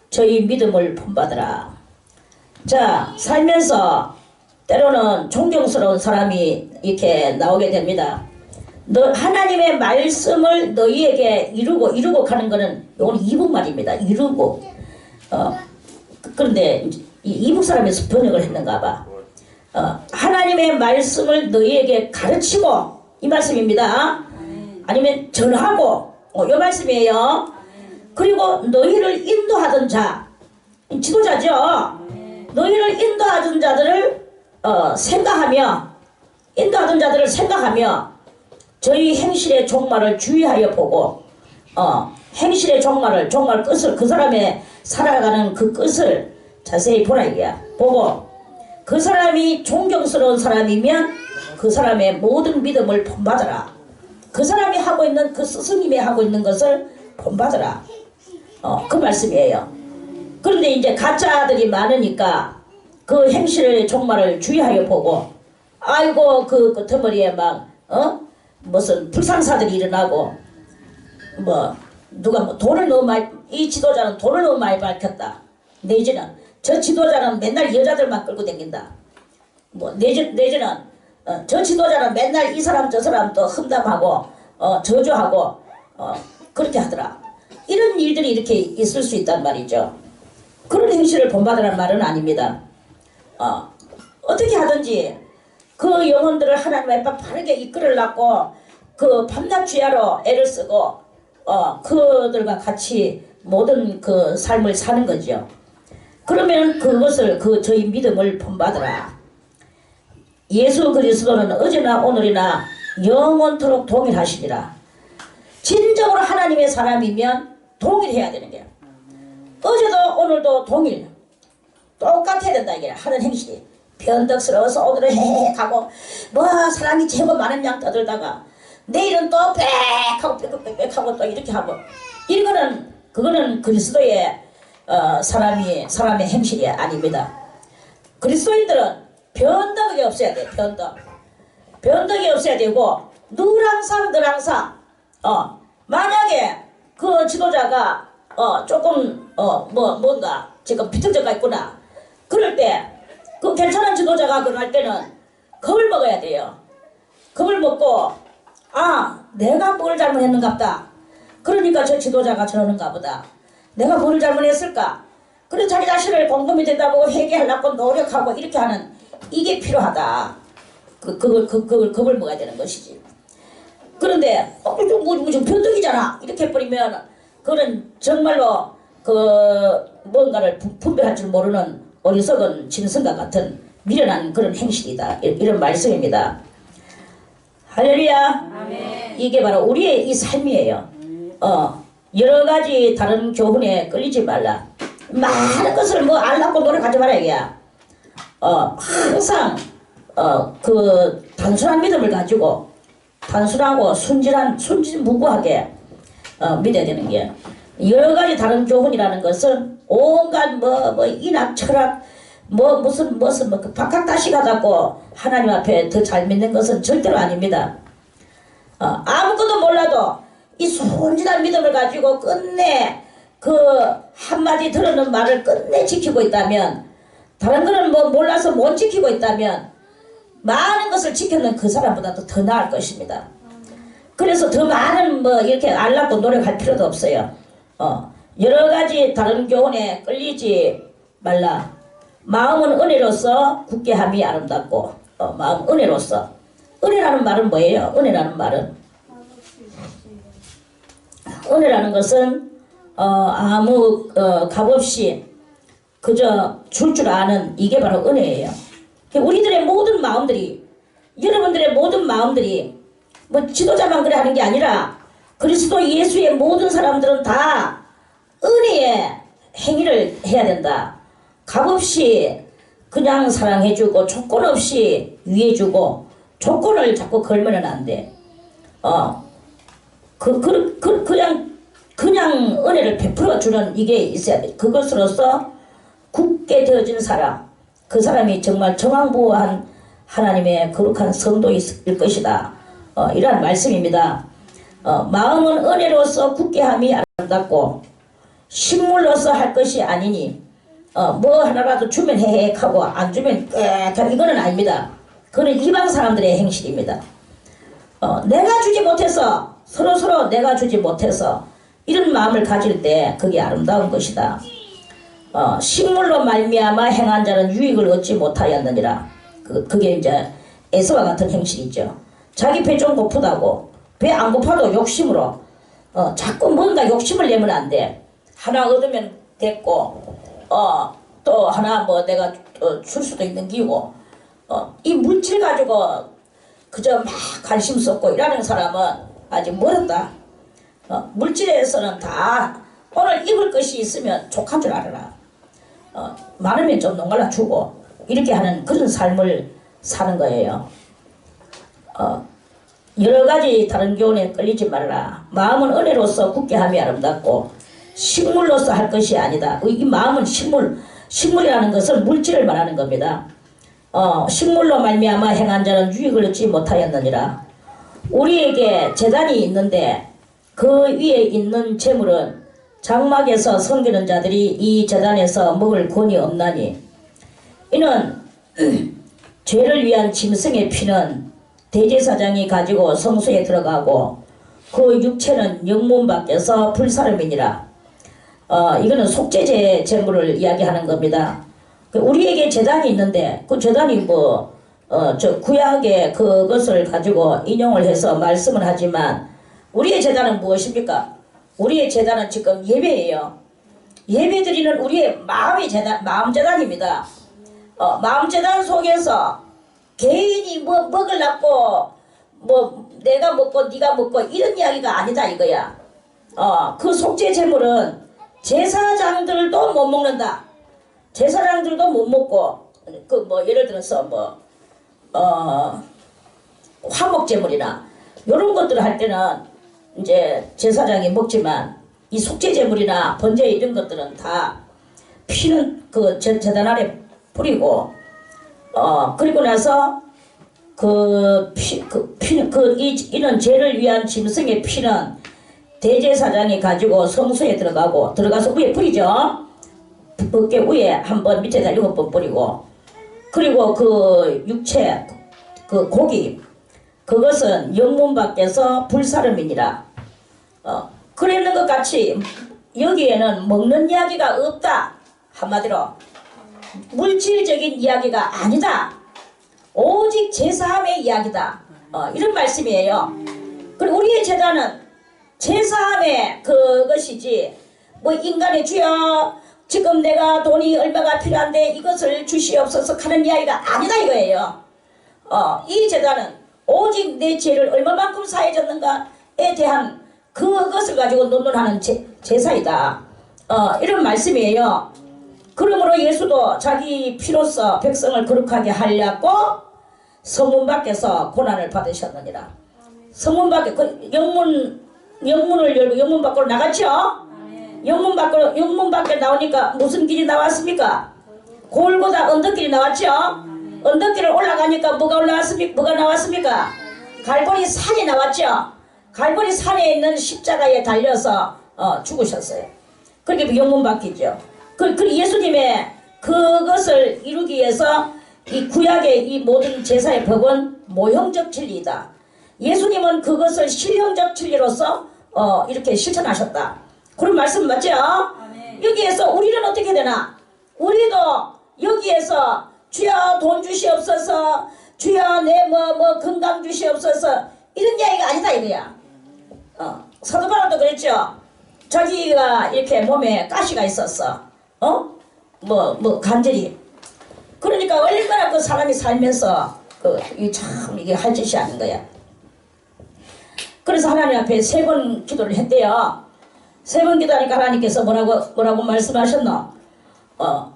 Speaker 1: 저희 믿음을 본받으라. 자, 살면서 때로는 존경스러운 사람이 이렇게 나오게 됩니다. 하나님의 말씀을 너희에게 이루고 가는 거는 이건 이북말입니다. 이루고 그런데 이북 사람이 번역을 했는가 봐. 하나님의 말씀을 너희에게 가르치고 이 말씀입니다. 아니면 전하고 이 말씀이에요. 그리고 너희를 인도하던 자 지도자죠. 너희를 인도하던 자들을 생각하며 저희 행실의 종말을 주의하여 보고 행실의 종말 끝을 그 사람의 살아가는 그 끝을 자세히 보라 이게야. 보고 그 사람이 존경스러운 사람이면 그 사람의 모든 믿음을 본받아라. 그 사람이 하고 있는 그 스승님이 하고 있는 것을 본받아라. 그 말씀이에요. 그런데 이제 가짜들이 많으니까 그 행실의 종말을 주의하여 보고 아이고 그 끄트머리에 막 무슨 불상사들이 일어나고 누가 돈을 너무 많이 이 지도자는 돈을 너무 많이 밝혔다. 내지는 저 지도자는 맨날 여자들만 끌고 다닌다. 내지는 저 지도자는 맨날 이 사람 저 사람 또 험담하고 저주하고 그렇게 하더라. 이런 일들이 이렇게 있을 수 있단 말이죠. 그런 행실을 본받으라는 말은 아닙니다. 어떻게 하든지 그 영혼들을 하나님 앞에 바르게 이끌으려고 그 밤낮 주야로 애를 쓰고 그들과 같이 모든 그 삶을 사는 거죠. 그러면 그것을 저희 믿음을 본받으라. 예수 그리스도는 어제나 오늘이나 영원토록 동일하시니라. 진정으로 하나님의 사람이면 동일해야 되는 거야. 어제도 오늘도 동일 똑같아야 된다 이게 하는 행실이. 변덕스러워서 오늘은 헤헤하고 사람이 제법 많은 양 떠들다가 내일은 또 빽하고 빽빽하고 또 이렇게 하고 그거는 그리스도의 사람의 행실이 아닙니다. 그리스도인들은 변덕이 없어야 돼. 변덕이 없어야 되고 늘 항상 만약에 그 지도자가 조금 뭔가 지금 비틀져가 있구나. 그럴 때 그 괜찮은 지도자가 그럴 때는 겁을 먹어야 돼요. 겁을 먹고 내가 뭘 잘못했는갑다. 그러니까 저 지도자가 저러는가 보다. 내가 뭘 잘못했을까? 그래서 자기 자신을 곰곰이 들여다보고 회개하려고 노력하고 이렇게 하는 이게 필요하다. 그걸 겁을 먹어야 되는 것이지. 그런데 좀 변덕이잖아 이렇게 해버리면 그는 정말로 뭔가를 분별할 줄 모르는 어리석은 짐승과 같은 미련한 그런 행실이다. 이런 말씀입니다. 할렐루야. 아멘. 이게 바로 우리의 이 삶이에요. 여러 가지 다른 교훈에 끌리지 말라. 많은 것을 알라고 노력하지 말아야 이게야. 항상 단순한 믿음을 가지고 단순하고 순진무구하게 믿어야 되는 게 여러 가지 다른 교훈이라는 것은 온갖 인학 철학 무슨 박학다시 가다고 하나님 앞에 더 잘 믿는 것은 절대로 아닙니다. 아무것도 몰라도 이 순진한 믿음을 가지고 끝내 그 한마디 들었는 말을 끝내 지키고 있다면, 다른 거는 몰라서 못 지키고 있다면 많은 것을 지켰는 그 사람보다도 더 나을 것입니다. 그래서 더 많은 이렇게 알라고 노력할 필요도 없어요. 여러 가지 다른 교훈에 끌리지 말라. 마음은 은혜로서 굳게 함이 아름답고, 마음 은혜로서. 은혜라는 말은 뭐예요? 은혜라는 것은 아무 값없이 그저 줄 아는, 이게 바로 은혜예요. 우리들의 모든 마음들이, 여러분들의 모든 마음들이 지도자만 그래 하는 게 아니라 그리스도 예수의 모든 사람들은 다 은혜의 행위를 해야 된다. 값없이 그냥 사랑해주고 조건 없이 위해주고 조건을 자꾸 걸면은 안 돼. 그냥 은혜를 베풀어주는 이게 있어야 돼. 그것으로서 굳게 되어진 사람, 그 사람이 정말 정황보호한 하나님의 거룩한 성도일 것이다. 이러한 말씀입니다. 마음은 은혜로서 굳게 함이 아름답고 식물로서 할 것이 아니니, 뭐 하나라도 주면 해해하고 안 주면 깨끗하고, 이거는 아닙니다. 그거는 이방 사람들의 행실입니다. 내가 주지 못해서, 서로 내가 주지 못해서 이런 마음을 가질 때 그게 아름다운 것이다. 식물로 말미암아 행한 자는 유익을 얻지 못하였느니라. 그게 이제 에서와 같은 행실이죠. 자기 배 좀 고프다고, 배 안 고파도 욕심으로 자꾸 뭔가 욕심을 내면 안 돼. 하나 얻으면 됐고, 또 하나 내가 줄 수도 있는 기고, 이 물질 가지고 그저 막 관심 쏟고 이러는 사람은 아직 멀었다. 물질에서는 다 오늘 입을 것이 있으면 족한 줄 알아라. 많으면 좀 농갈라 주고 이렇게 하는 그런 삶을 사는 거예요. 여러 가지 다른 교훈에 끌리지 말라. 마음은 은혜로서 굳게 함이 아름답고 식물로서 할 것이 아니다. 이 마음은 식물이라는 것은 물질을 말하는 겁니다. 식물로 말미암아 행한 자는 유익을 얻지 못하였느니라. 우리에게 제단이 있는데 그 위에 있는 재물은 장막에서 섬기는 자들이 이 제단에서 먹을 권이 없나니, 이는 죄를 위한 짐승의 피는 대제사장이 가지고 성소에 들어가고 그 육체는 영문 밖에서 불사름이니라. 이거는 속죄제 제물을 이야기하는 겁니다. 우리에게 제단이 있는데 그 제단이 구약의 그것을 가지고 인용을 해서 말씀을 하지만, 우리의 제단은 무엇입니까? 우리의 제단은 지금 예배예요. 예배드리는 우리의 마음의 제단, 마음 제단입니다. 마음 제단 속에서 개인이 먹으려고 내가 먹고 네가 먹고 이런 이야기가 아니다 이거야. 그 속죄 제물은 제사장들도 못 먹는다. 제사장들도 못 먹고, 예를 들어서 화목 제물이나 이런 것들을 할 때는 이제 제사장이 먹지만, 이 속죄 제물이나 번제 이런 것들은 다 피는 그 제단 아래 뿌리고, 그리고 나서 이런 죄를 위한 짐승의 피는 대제사장이 가지고 성소에 들어가서 위에 뿌리죠. 어깨 위에 한 번, 밑에다 7번 뿌리고, 그리고 그 육체, 그 고기, 그것은 영문 밖에서 불사름이니라. 그랬는 것 같이 여기에는 먹는 이야기가 없다. 한마디로 물질적인 이야기가 아니다. 오직 제사함의 이야기다. 이런 말씀이에요. 그리고 우리의 제단은 제사함의 그것이지, 인간의 주여 지금 내가 돈이 얼마가 필요한데 이것을 주시옵소서 하는 이야기가 아니다 이거예요. 이 제단은 오직 내 죄를 얼마만큼 사해졌는가에 대한 그것을 가지고 논론하는 제사이다. 이런 말씀이에요. 그러므로 예수도 자기 피로써 백성을 거룩하게 하려고 성문 밖에서 고난을 받으셨느니라. 성문 밖에, 영문을 열고 영문 밖으로 나갔죠? 영문 밖에 나오니까 무슨 길이 나왔습니까? 골고다 언덕길이 나왔죠. 언덕길을 올라가니까 뭐가 올라왔습니까? 뭐가 나왔습니까? 갈보리 산이 나왔죠. 갈보리 산에 있는 십자가에 달려서 죽으셨어요. 그렇게 영문 바뀌죠. 그 예수님의 그것을 이루기 위해서 이 구약의 이 모든 제사의 법은 모형적 진리이다. 예수님은 그것을 실형적 진리로서 이렇게 실천하셨다. 그런 말씀 맞죠? 여기에서 우리는 어떻게 되나? 우리도 여기에서 주여 돈 주시옵소서, 주여 내 건강 주시옵소서, 이런 이야기가 아니다 이거야. 사도 바울도 그랬죠. 자기가 이렇게 몸에 가시가 있었어. 간절히. 그러니까 얼마나 그 사람이 살면서 참 이게 할 짓이 아닌 거야. 그래서 하나님 앞에 3번 기도를 했대요. 3번 기도하니까 하나님께서 뭐라고 말씀하셨노?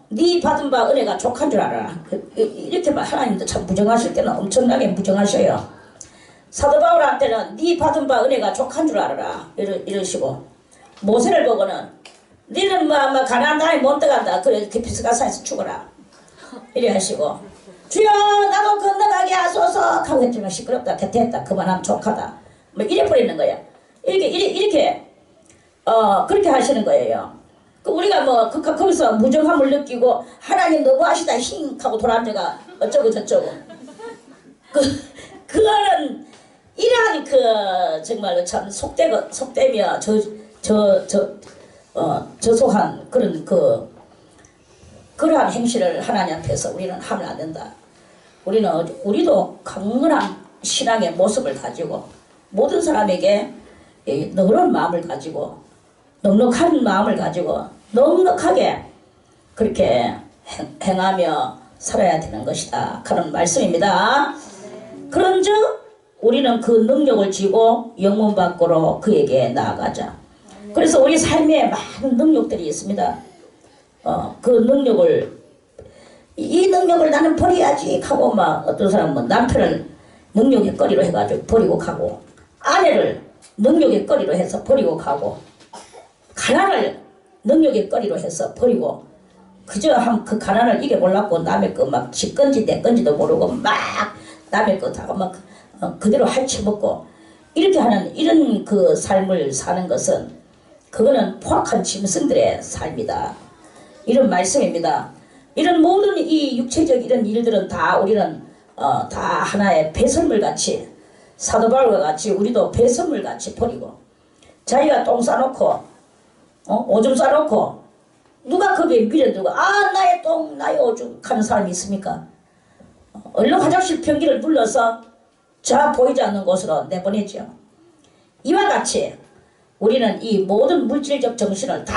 Speaker 1: 네 받은 바 은혜가 족한 줄 알아라. 이렇게 하나님도 참 무정하실 때는 엄청나게 무정하셔요. 사도 바울한테는 네 받은 바 은혜가 족한 줄 알아라. 이러시고, 모세를 보고는 너는 가나안 땅에 못 들어간다. 그래 피스가사에서 죽어라. 이래 하시고, 주여 나도 건너가게 하소서 하고 했지만 시끄럽다, 개태했다, 그만하면 족하다, 이래 버리는 거야. 이렇게 그렇게 하시는 거예요. 우리가 거기서 무정함을 느끼고 하나님 너무하시다 힝 하고 돌아앉아가 어쩌고 저쩌고, 그거는 이러한 정말로 참 속되며 저소한 그러한 행실을 하나님 앞에서 우리는 하면 안 된다. 우리도 강건한 신앙의 모습을 가지고 모든 사람에게 너그러운 마음을 가지고 넉넉한 마음을 가지고 넉넉하게 그렇게 행하며 살아야 되는 것이다. 그런 말씀입니다. 그런즉 우리는 그 능력을 쥐고 영문 밖으로 그에게 나아가자. 그래서 우리 삶에 많은 능력들이 있습니다. 그 능력을, 이 능력을 나는 버려야지 하고 어떤 사람은 남편을 능력의 거리로 해가지고 버리고 가고, 아내를 능력의 거리로 해서 버리고 가고, 가난을 능력의 거리로 해서 버리고, 그저 그 가난을 이겨보려고 남의 거 지 건지 내 건지도 모르고 남의 거 다 그대로 할치먹고 이렇게 하는 이런 그 삶을 사는 것은, 그거는 포악한 짐승들의 삶이다. 이런 말씀입니다. 이런 모든 이 육체적 이런 일들은 다 우리는 다 하나의 배설물 같이, 사도 바울과 같이 우리도 배설물 같이 버리고, 자기가 똥 싸놓고 오줌 싸놓고 누가 거기에 밀어두고 나의 똥 나의 오줌 하는 사람이 있습니까? 얼른 화장실 변기를 눌러서 저 보이지 않는 곳으로 내보내죠. 이와 같이 우리는 이 모든 물질적 정신을 다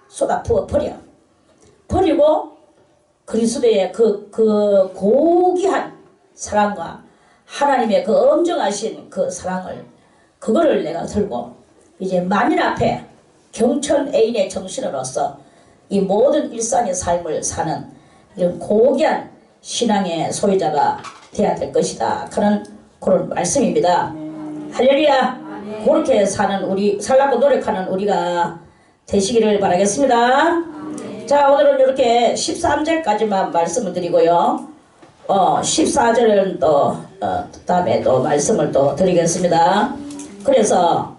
Speaker 1: 쏟아 부어 버리고 그리스도의 그 고귀한 사랑과 하나님의 그 엄정하신 그 사랑을, 그거를 내가 들고 이제 만인 앞에 경천 애인의 정신으로서 이 모든 일상의 삶을 사는 이런 고귀한 신앙의 소유자가 되어야 될 것이다. 그런 말씀입니다. 할렐루야. 그렇게 살라고 노력하는 우리가 되시기를 바라겠습니다. 자, 오늘은 이렇게 13절까지만 말씀을 드리고요. 14절은 또 다음에 또 말씀을 또 드리겠습니다. 그래서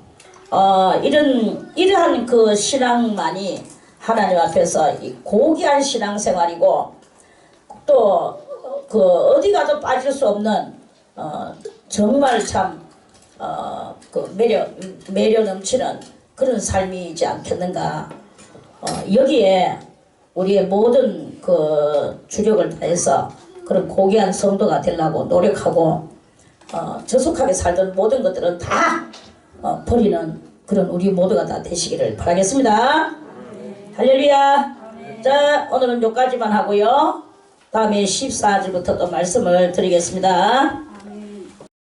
Speaker 1: 이러한 그 신앙만이 하나님 앞에서 이 고귀한 신앙생활이고, 또 그 어디 가도 빠질 수 없는 정말 참 그 매력 넘치는 그런 삶이지 않겠는가. 여기에 우리의 모든 그 주력을 다해서 그런 고귀한 성도가 되려고 노력하고, 저속하게 살던 모든 것들은 다 버리는 그런 우리 모두가 다 되시기를 바라겠습니다. 할렐루야. 자, 오늘은 여기까지만 하고요. 다음에 14절부터 또 말씀을 드리겠습니다.